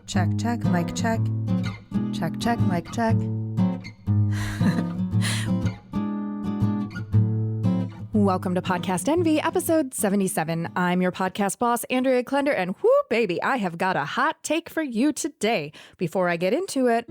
Check, check, mic check. Check, check, mic check. Welcome to Podcast Envy, episode 77. I'm your podcast boss, Andrea Klunder, and whoo, baby, I have got a hot take for you today. Before I get into it,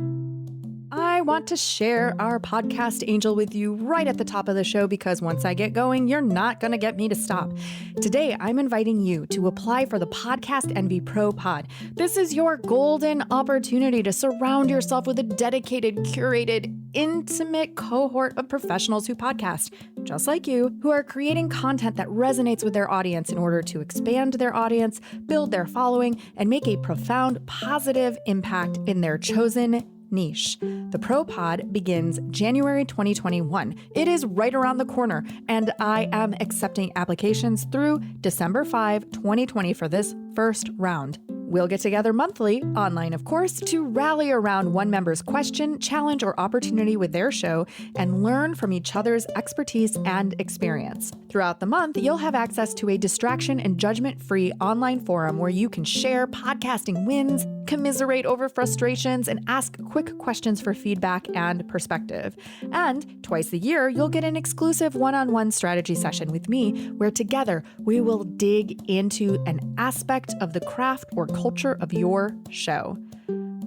I want to share our podcast angel with you right at the top of the show because once I get going, you're not going to get me to stop. Today, I'm inviting you to apply for the Podcast Envy Pro Pod. This is your golden opportunity to surround yourself with a dedicated, curated, intimate cohort of professionals who podcast, just like you, who are creating content that resonates with their audience in order to expand their audience, build their following, and make a profound, positive impact in their chosen niche. The Pro Pod begins January 2021. It is right around the corner, and I am accepting applications through December 5, 2020 for this first round. We'll get together monthly, online of course, to rally around one member's question, challenge, or opportunity with their show and learn from each other's expertise and experience. Throughout the month, you'll have access to a distraction and judgment-free online forum where you can share podcasting wins, commiserate over frustrations, and ask quick questions for feedback and perspective. And twice a year, you'll get an exclusive one-on-one strategy session with me where together we will dig into an aspect of the craft or culture of your show.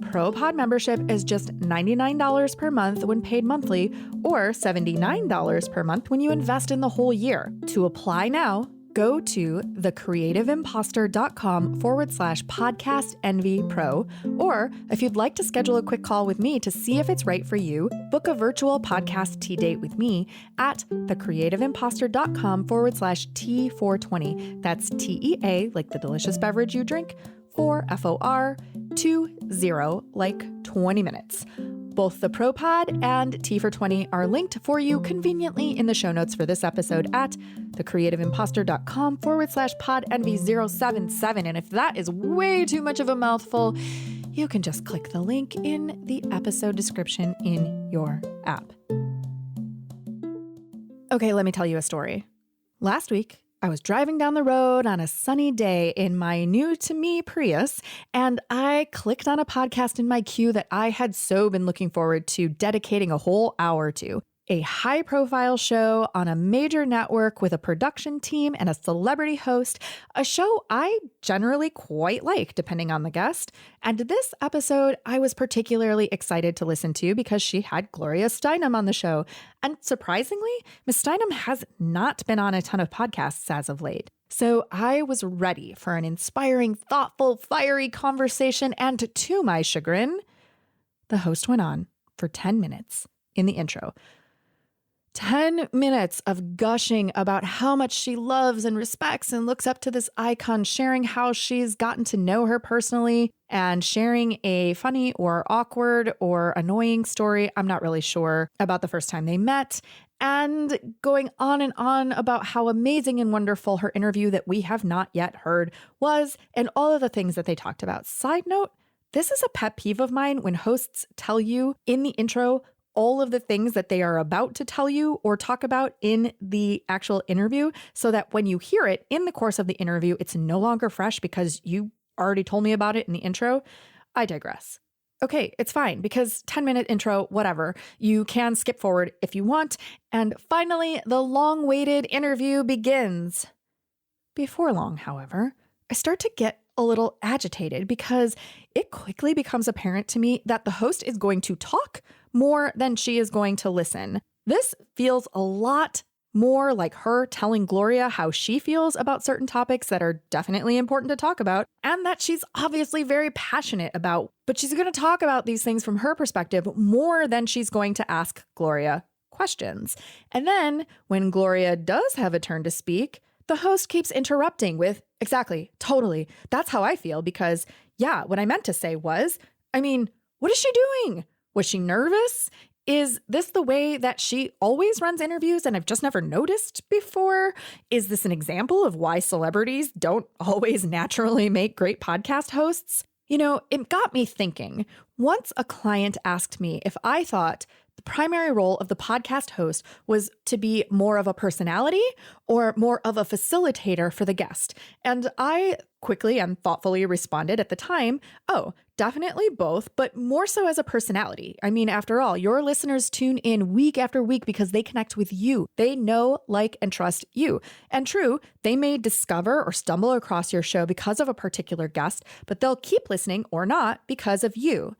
ProPod membership is just $99 per month when paid monthly or $79 per month when you invest in the whole year. To apply now, go to thecreativeimposter.com/podcast envy pro, or if you'd like to schedule a quick call with me to see if it's right for you, book a virtual podcast tea date with me at thecreativeimposter.com/T420. That's TEA, like the delicious beverage you drink, 4FOR20, like 20 minutes. Both the ProPod and T420 are linked for you conveniently in the show notes for this episode at thecreativeimposter.com/podenvy077. And if that is way too much of a mouthful, you can just click the link in the episode description in your app. Okay, let me tell you a story. Last week, I was driving down the road on a sunny day in my new-to-me Prius, and I clicked on a podcast in my queue that I had so been looking forward to dedicating a whole hour to. A high-profile show on a major network with a production team and a celebrity host, a show I generally quite like, depending on the guest. And this episode, I was particularly excited to listen to because she had Gloria Steinem on the show. And surprisingly, Ms. Steinem has not been on a ton of podcasts as of late. So I was ready for an inspiring, thoughtful, fiery conversation, and to my chagrin, the host went on for 10 minutes in the intro. 10 minutes of gushing about how much she loves and respects and looks up to this icon, sharing how she's gotten to know her personally and sharing a funny or awkward or annoying story, I'm not really sure, about the first time they met, and going on and on about how amazing and wonderful her interview that we have not yet heard was, and all of the things that they talked about. Side note, this is a pet peeve of mine when hosts tell you in the intro all of the things that they are about to tell you or talk about in the actual interview so that when you hear it in the course of the interview, it's no longer fresh because you already told me about it in the intro. I digress. Okay, it's fine because 10-minute intro, whatever. You can skip forward if you want. And finally, the long-awaited interview begins. Before long, however, I start to get a little agitated because it quickly becomes apparent to me that the host is going to talk more than she is going to listen. This feels a lot more like her telling Gloria how she feels about certain topics that are definitely important to talk about and that she's obviously very passionate about, but she's going to talk about these things from her perspective more than she's going to ask Gloria questions. And then when Gloria does have a turn to speak, the host keeps interrupting with, exactly, totally, that's how I feel because, yeah, what I meant to say was, what is she doing? Was she nervous? Is this the way that she always runs interviews and I've just never noticed before? Is this an example of why celebrities don't always naturally make great podcast hosts? You know, it got me thinking. Once a client asked me if I thought the primary role of the podcast host was to be more of a personality or more of a facilitator for the guest. And I quickly and thoughtfully responded at the time, oh, definitely both, but more so as a personality. I mean, after all, your listeners tune in week after week because they connect with you. They know, like, and trust you. And true, they may discover or stumble across your show because of a particular guest, but they'll keep listening or not because of you.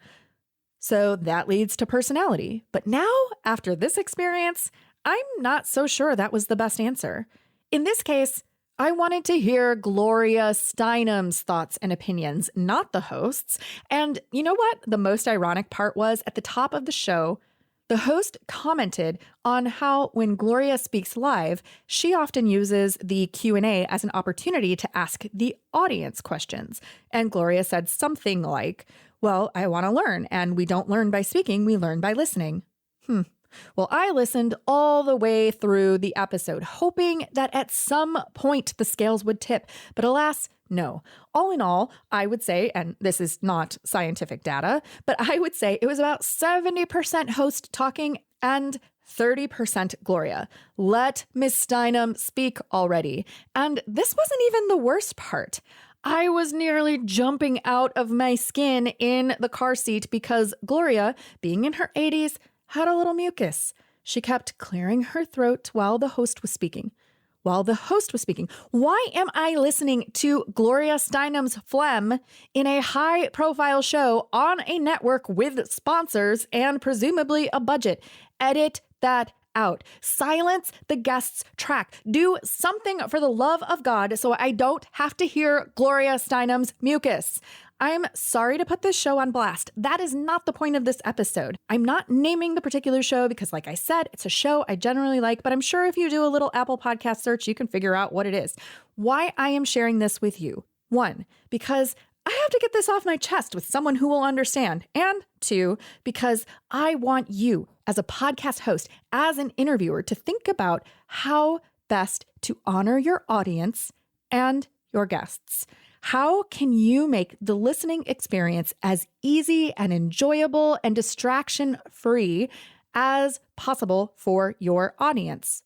So that leads to personality. But now, after this experience, I'm not so sure that was the best answer. In this case, I wanted to hear Gloria Steinem's thoughts and opinions, not the host's. And you know what? The most ironic part was at the top of the show, the host commented on how when Gloria speaks live, she often uses the Q&A as an opportunity to ask the audience questions. And Gloria said something like, well, I want to learn, and we don't learn by speaking, we learn by listening. Well, I listened all the way through the episode, hoping that at some point the scales would tip, but alas, no. All in all, I would say, and this is not scientific data, but I would say it was about 70% host talking and 30% Gloria. Let Miss Steinem speak already. And this wasn't even the worst part. I was nearly jumping out of my skin in the car seat because Gloria, being in her 80s, had a little mucus. She kept clearing her throat while the host was speaking. Why am I listening to Gloria Steinem's phlegm in a high-profile show on a network with sponsors and presumably a budget? Edit that out. Silence the guest's track. Do something for the love of God so I don't have to hear Gloria Steinem's mucus. I'm sorry to put this show on blast. That is not the point of this episode. I'm not naming the particular show because, like I said, it's a show I generally like, but I'm sure if you do a little Apple Podcast search, you can figure out what it is. Why I am sharing this with you. 1, because I have to get this off my chest with someone who will understand. And 2, because I want you as a podcast host, as an interviewer, to think about how best to honor your audience and your guests. How can you make the listening experience as easy and enjoyable and distraction-free as possible for your audience?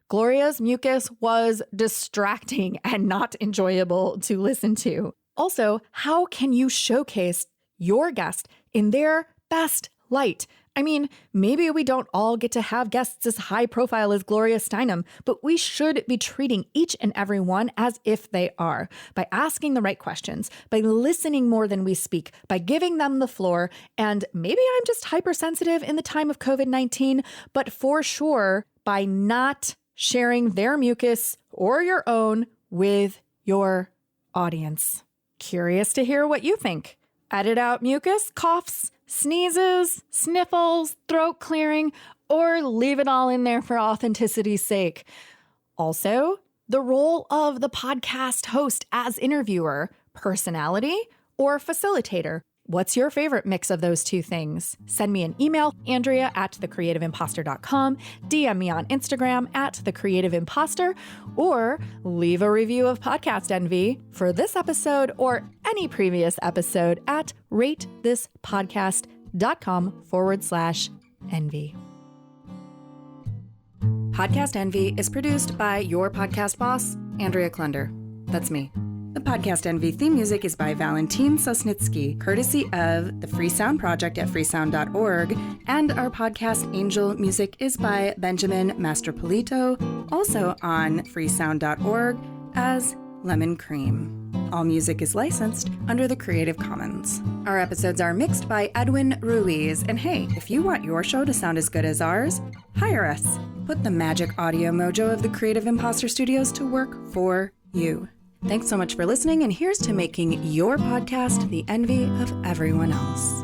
Gloria's mucus was distracting and not enjoyable to listen to. Also, how can you showcase your guest in their best light? I mean, maybe we don't all get to have guests as high profile as Gloria Steinem, but we should be treating each and every one as if they are, by asking the right questions, by listening more than we speak, by giving them the floor. And maybe I'm just hypersensitive in the time of COVID-19, but for sure, by not sharing their mucus or your own with your audience. Curious to hear what you think. Edit out mucus, coughs, sneezes, sniffles, throat clearing, or leave it all in there for authenticity's sake. Also, the role of the podcast host as interviewer, personality or facilitator. What's your favorite mix of those two things? Send me an email, Andrea@thecreativeimposter.com, DM me on Instagram @thecreativeimposter, or leave a review of Podcast Envy for this episode or any previous episode at ratethispodcast.com/envy. Podcast Envy is produced by your podcast boss, Andrea Klunder. That's me. The Podcast Envy theme music is by Valentin Sosnitsky, courtesy of the Free Sound Project at freesound.org, and our podcast Angel music is by Benjamin Mastropolito, also on freesound.org as Lemon Cream. All music is licensed under the Creative Commons. Our episodes are mixed by Edwin Ruiz, and hey, if you want your show to sound as good as ours, hire us. Put the magic audio mojo of the Creative Imposter Studios to work for you. Thanks so much for listening, and here's to making your podcast the envy of everyone else.